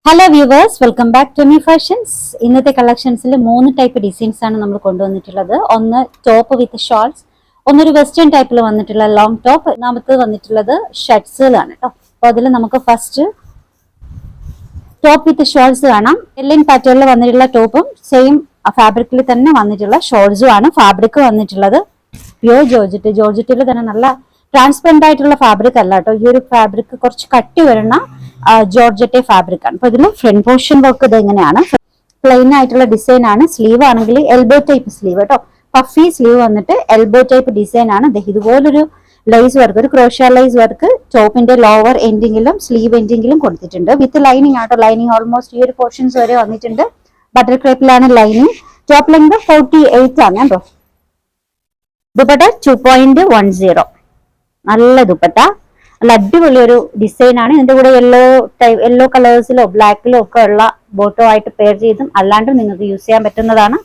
Hello viewers, welcome back to me fashions. ഇന്നത്തെ കളക്ഷൻസിൽ 3 type designs ആണ് നമ്മൾ കൊണ്ടുവന്നിട്ടുള്ളത്. ഒന്ന് ടോപ്പ് വിത്ത് ഷോൾസ്, ഒന്നൊരു വെസ്റ്റേൺ ടൈപ്പിൽ വന്നിട്ടുള്ള ലോങ് ടോപ്പ്, രണ്ടാമത് വന്നിട്ടുള്ളത് ഷർട്ട്സുകളാണ് കേട്ടോ. അപ്പോൾ അതിൽ നമുക്ക് ഫസ്റ്റ് ടോപ്പ് വിത്ത് ഷോൾസ് കാണാം. എല്ലിൻ പാറ്റേണിൽ വന്നിട്ടുള്ള ടോപ്പും സെയിം ഫാബ്രിക്കിൽ തന്നെ വന്നിട്ടുള്ള ഷോൾസും ആണ്. ഫാബ്രിക് വന്നിട്ടുള്ളത് പ്യൂർ ജോർജറ്റിൽ തന്നെ നല്ല ട്രാൻസ്പെറന്റ് ആയിട്ടുള്ള ഫാബ്രിക് അല്ല കേട്ടോ. ഈ ഒരു ഫാബ്രിക് കുറച്ച് കട്ടി വരുന്ന ജോർജറ്റെ ഫാബ്രിക് ആണ്. അപ്പൊ ഇതിൽ ഫ്രണ്ട് പോർഷൻ വർക്ക് ഇത് എങ്ങനെയാണ്, പ്ലെയിൻ ആയിട്ടുള്ള ഡിസൈൻ ആണ്. സ്ലീവ് ആണെങ്കിൽ എൽബോ ടൈപ്പ് സ്ലീവ് കേട്ടോ. പഫി സ്ലീവ് വന്നിട്ട് എൽബോ ടൈപ്പ് ഡിസൈൻ ആണ്. ഇതുപോലൊരു ലൈസ് വർക്ക്, ഒരു ക്രോഷ്യ ലൈസ് വർക്ക് ടോപ്പിന്റെ ലോവർ എൻഡിങ്ങിലും സ്ലീവ് എൻഡിങ്ങിലും കൊടുത്തിട്ടുണ്ട്. വിത്ത് ലൈനിങ് ആട്ടോ. ലൈനിങ് ഓൾമോസ്റ്റ് ഈ ഒരു പോർഷൻസ് വരെ വന്നിട്ടുണ്ട്. ബട്ടർ ക്രേപ്പിലാണ് ലൈനിങ്. ടോപ്പ് ലെങ്ത് 48 ആണ് കേട്ടോ. ദുപ്പട്ട 2.10. നല്ല ദുപ്പട്ട, നല്ല അടിപൊളി ഒരു ഡിസൈൻ ആണ്. ഇതിന്റെ കൂടെ യെല്ലോ കളേഴ്സിലോ ബ്ലാക്കിലോ ഒക്കെ ഉള്ള ബോട്ടോ ആയിട്ട് പെയർ ചെയ്തും അല്ലാണ്ടും നിങ്ങൾക്ക് യൂസ് ചെയ്യാൻ പറ്റുന്നതാണ്.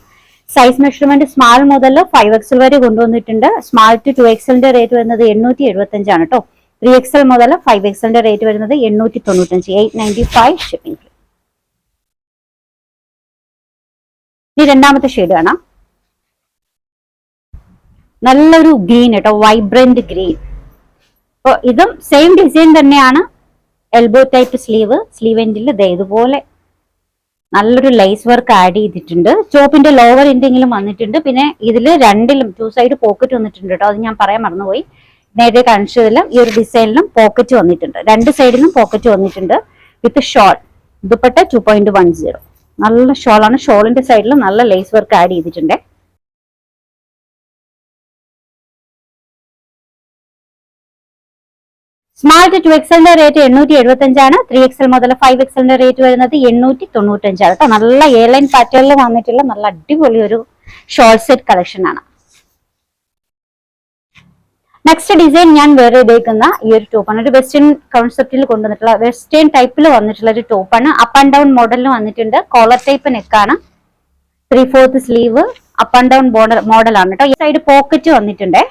സൈസ് മെഷർമെന്റ് സ്മാൾ മുതൽ 5XL വരെ കൊണ്ടുവന്നിട്ടുണ്ട്. സ്മാൾ ടു 2XLന്റെ റേറ്റ് വരുന്നത് 875 ആണ് കേട്ടോ. 3XL മുതൽ 5XLന്റെ റേറ്റ് വരുന്നത് 895, 895 ഷിപ്പിംഗ് ഫ്രീ. ഇനി രണ്ടാമത്തെ ഷെയ്ഡ് കാണാം. നല്ലൊരു ഗ്രീൻ കേട്ടോ, വൈബ്രന്റ് ഗ്രീൻ. അപ്പൊ ഇതും സെയിം ഡിസൈൻ തന്നെയാണ്. എൽബോ ടൈപ്പ് സ്ലീവ് എൻഡിൽ ഇതുപോലെ നല്ലൊരു ലൈസ് വർക്ക് ആഡ് ചെയ്തിട്ടുണ്ട്. ടോപ്പിന്റെ ലോവർ എൻഡിങ്ങിലും വന്നിട്ടുണ്ട്. പിന്നെ ഇതില് രണ്ടിലും 2 സൈഡ് പോക്കറ്റ് വന്നിട്ടുണ്ട് കേട്ടോ. അത് ഞാൻ പറയാൻ മറന്നുപോയി. നേരത്തെ കാണിച്ചതിലും ഈ ഒരു ഡിസൈനിലും പോക്കറ്റ് വന്നിട്ടുണ്ട്. 2 സൈഡിലും പോക്കറ്റ് വന്നിട്ടുണ്ട്. With shawl. ദുപ്പട്ട 2.10. നല്ല ഷോളാണ്. ഷോളിന്റെ സൈഡിൽ നല്ല ലൈസ് വർക്ക് ആഡ് ചെയ്തിട്ടുണ്ട്. സ്മാൾ ടു 2XLന്റെ റേറ്റ് 875 ആണ്. 3XL മുതൽ 5XLന്റെ റേറ്റ് വരുന്നത് 895 ആണ് കേട്ടോ. നല്ല എയർലൈൻ പാറ്റേണിൽ വന്നിട്ടുള്ള നല്ല അടിപൊളി ഒരു ഷോർട്ട് സെറ്റ് കളക്ഷൻ ആണ്. നെക്സ്റ്റ് ഡിസൈൻ ഞാൻ വേറെ ചെയ്തേക്കുന്ന ഈ ഒരു ടോപ്പാണ്. ഒരു വെസ്റ്റേൺ കോൺസെപ്റ്റിൽ കൊണ്ടുവന്നിട്ടുള്ള വെസ്റ്റേൺ ടൈപ്പിൽ വന്നിട്ടുള്ള ഒരു ടോപ്പാണ്. അപ്പ് ആൻഡ് ഡൗൺ മോഡലിൽ വന്നിട്ടുണ്ട്. കോളർ ടൈപ്പ് നെക്കാണ്. 3/4 സ്ലീവ്, അപ്പ് ആൻഡ് ഡൗൺ മോഡലാണ് കേട്ടോ. ഈ സൈഡ് പോക്കറ്റ് വന്നിട്ടുണ്ട്.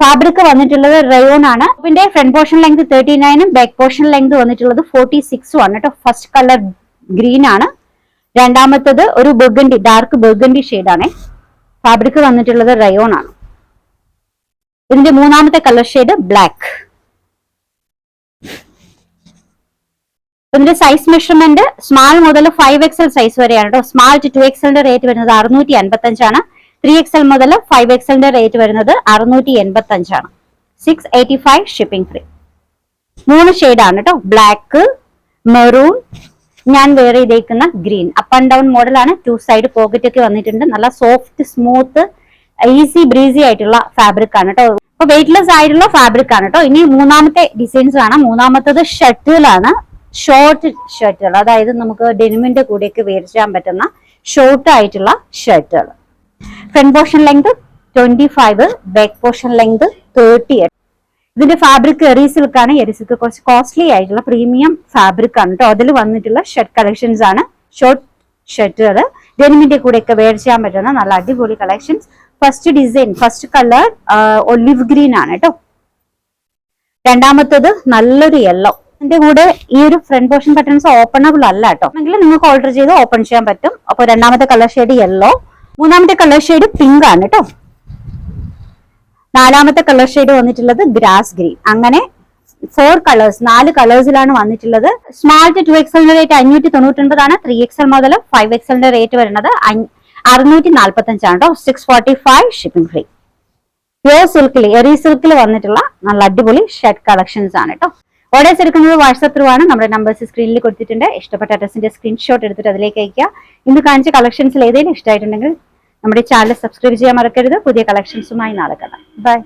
ഫാബ്രിക് വന്നിട്ടുള്ളത് റയോൺ ആണ്. പിന്നെ ഫ്രണ്ട് പോർഷൻ ലെങ്ത് 39ഉം ബാക്ക് പോർഷൻ ലെങ്ത് വന്നിട്ടുള്ളത് 46ഉം ആണ് കേട്ടോ. ഫസ്റ്റ് കളർ ഗ്രീൻ ആണ്. രണ്ടാമത്തത് ഒരു ബർഗണ്ടി, ഡാർക്ക് ബർഗണ്ടി ഷെയ്ഡ് ആണ്. ഫാബ്രിക് വന്നിട്ടുള്ളത് റയോൺ ആണ്. ഇതിന്റെ മൂന്നാമത്തെ കളർ ഷെയ്ഡ് ബ്ലാക്ക്. ഇതിന്റെ സൈസ് മെഷർമെന്റ് സ്മാൾ മുതൽ 5XL സൈസ് വരെയാണ് കേട്ടോ. സ്മാൾ ടു 2XLന്റെ റേറ്റ് വരുന്നത് 655 ആണ്. 3XL മുതൽ 5XLന്റെ റേറ്റ് വരുന്നത് 685 ആണ്. 685 ഷിപ്പിംഗ് ഫ്രീ. 3 ഷെയ്ഡാണ് കേട്ടോ. ബ്ലാക്ക്, മെറൂൺ, ഞാൻ വേറെ ചെയ്തേക്കുന്ന ഗ്രീൻ. അപ്പ് ആൻഡ് ഡൗൺ മോഡലാണ്. 2 സൈഡ് പോക്കറ്റ് ഒക്കെ വന്നിട്ടുണ്ട്. നല്ല സോഫ്റ്റ്, സ്മൂത്ത്, ഈസി ബ്രീസി ആയിട്ടുള്ള ഫാബ്രിക് ആണ് കേട്ടോ. അപ്പൊ വെയിറ്റ്ലെസ് ആയിട്ടുള്ള ഫാബ്രിക് ആണ് കേട്ടോ. ഇനി മൂന്നാമത്തെ ഡിസൈൻസ് ആണ്. മൂന്നാമത്തത് ഷർട്ടുകളാണ്. ഷോർട്ട് ഷർട്ടുകൾ, അതായത് നമുക്ക് ഡെനിമിന്റെ കൂടെയൊക്കെ വെയർ ചെയ്യാൻ പറ്റുന്ന ഷോർട്ട് ആയിട്ടുള്ള ഷർട്ടുകൾ. Front portion length 25, back portion length 38. ഇതിന്റെ ഫാബ്രിക് എറി സിൽക്ക് ആണ്. എറി സിൽക്ക് കുറച്ച് കോസ്റ്റ്ലി ആയിട്ടുള്ള പ്രീമിയം ഫാബ്രിക് ആണ് കേട്ടോ. അതിൽ വന്നിട്ടുള്ള ഷർട്ട് കളക്ഷൻസ് ആണ്. ഷോർട്ട് ഷർട്ടുകൾ ഡെനിമിന്റെ കൂടെ ഒക്കെ വെയർ ചെയ്യാൻ പറ്റുന്ന നല്ല അടിപൊളി collections. First design, first colour olive green ആണ് കേട്ടോ. രണ്ടാമത്തത് നല്ലൊരു യെല്ലോ. ഇതിന്റെ കൂടെ ഈ ഒരു ഫ്രണ്ട് പോർഷൻ ബട്ടൺസ് ഓപ്പണബിൾ അല്ല കേട്ടോ. എങ്കിൽ നിങ്ങൾക്ക് ഓൾട്ടർ ചെയ്ത് ഓപ്പൺ ചെയ്യാൻ പറ്റും. അപ്പൊ രണ്ടാമത്തെ കളർ ഷെയ്ഡ് യെല്ലോ. മൂന്നാമത്തെ കളർ ഷെയ്ഡ് പിങ്ക് ആണ് കേട്ടോ. നാലാമത്തെ കളർ ഷെയ്ഡ് വന്നിട്ടുള്ളത് ഗ്രാസ് ഗ്രീൻ. അങ്ങനെ 4 കളേഴ്സിലാണ് വന്നിട്ടുള്ളത്. സ്മാൾ ടു 2XLന്റെ റേറ്റ് 599 ആണ്. 3XL മുതൽ 5XLന്റെ റേറ്റ് വരുന്നത് 645 ആണ് കേട്ടോ. 645 ഷിപ്പിംഗ് ഫ്രീ. പ്യൂർ സിൽക്കിൽ, എറി സിൽക്കിൽ വന്നിട്ടുള്ള നല്ല അടിപൊളി ഷർട്ട് കളക്ഷൻസ് ആണ് കേട്ടോ. ഓർഡേഴ്സ് എടുക്കുന്നത് വാട്സ്ആപ്പ് ത്രൂ ആണ്. നമ്മുടെ നമ്പേഴ്സ് സ്ക്രീനിൽ കൊടുത്തിട്ടുണ്ട്. ഇഷ്ടപ്പെട്ട അഡ്രസ്സിന്റെ സ്ക്രീൻഷോട്ട് എടുത്തിട്ട് അതിലേക്ക് അയക്കുക. ഇന്ന് കാണിച്ച കളക്ഷൻസിൽ ഏതെങ്കിലും ഇഷ്ടമായിട്ടുണ്ടെങ്കിൽ നമ്മുടെ ചാനൽ സബ്സ്ക്രൈബ് ചെയ്യാൻ മറക്കരുത്. പുതിയ കളക്ഷൻസുമായി നാളെ കാണാം. ബൈ.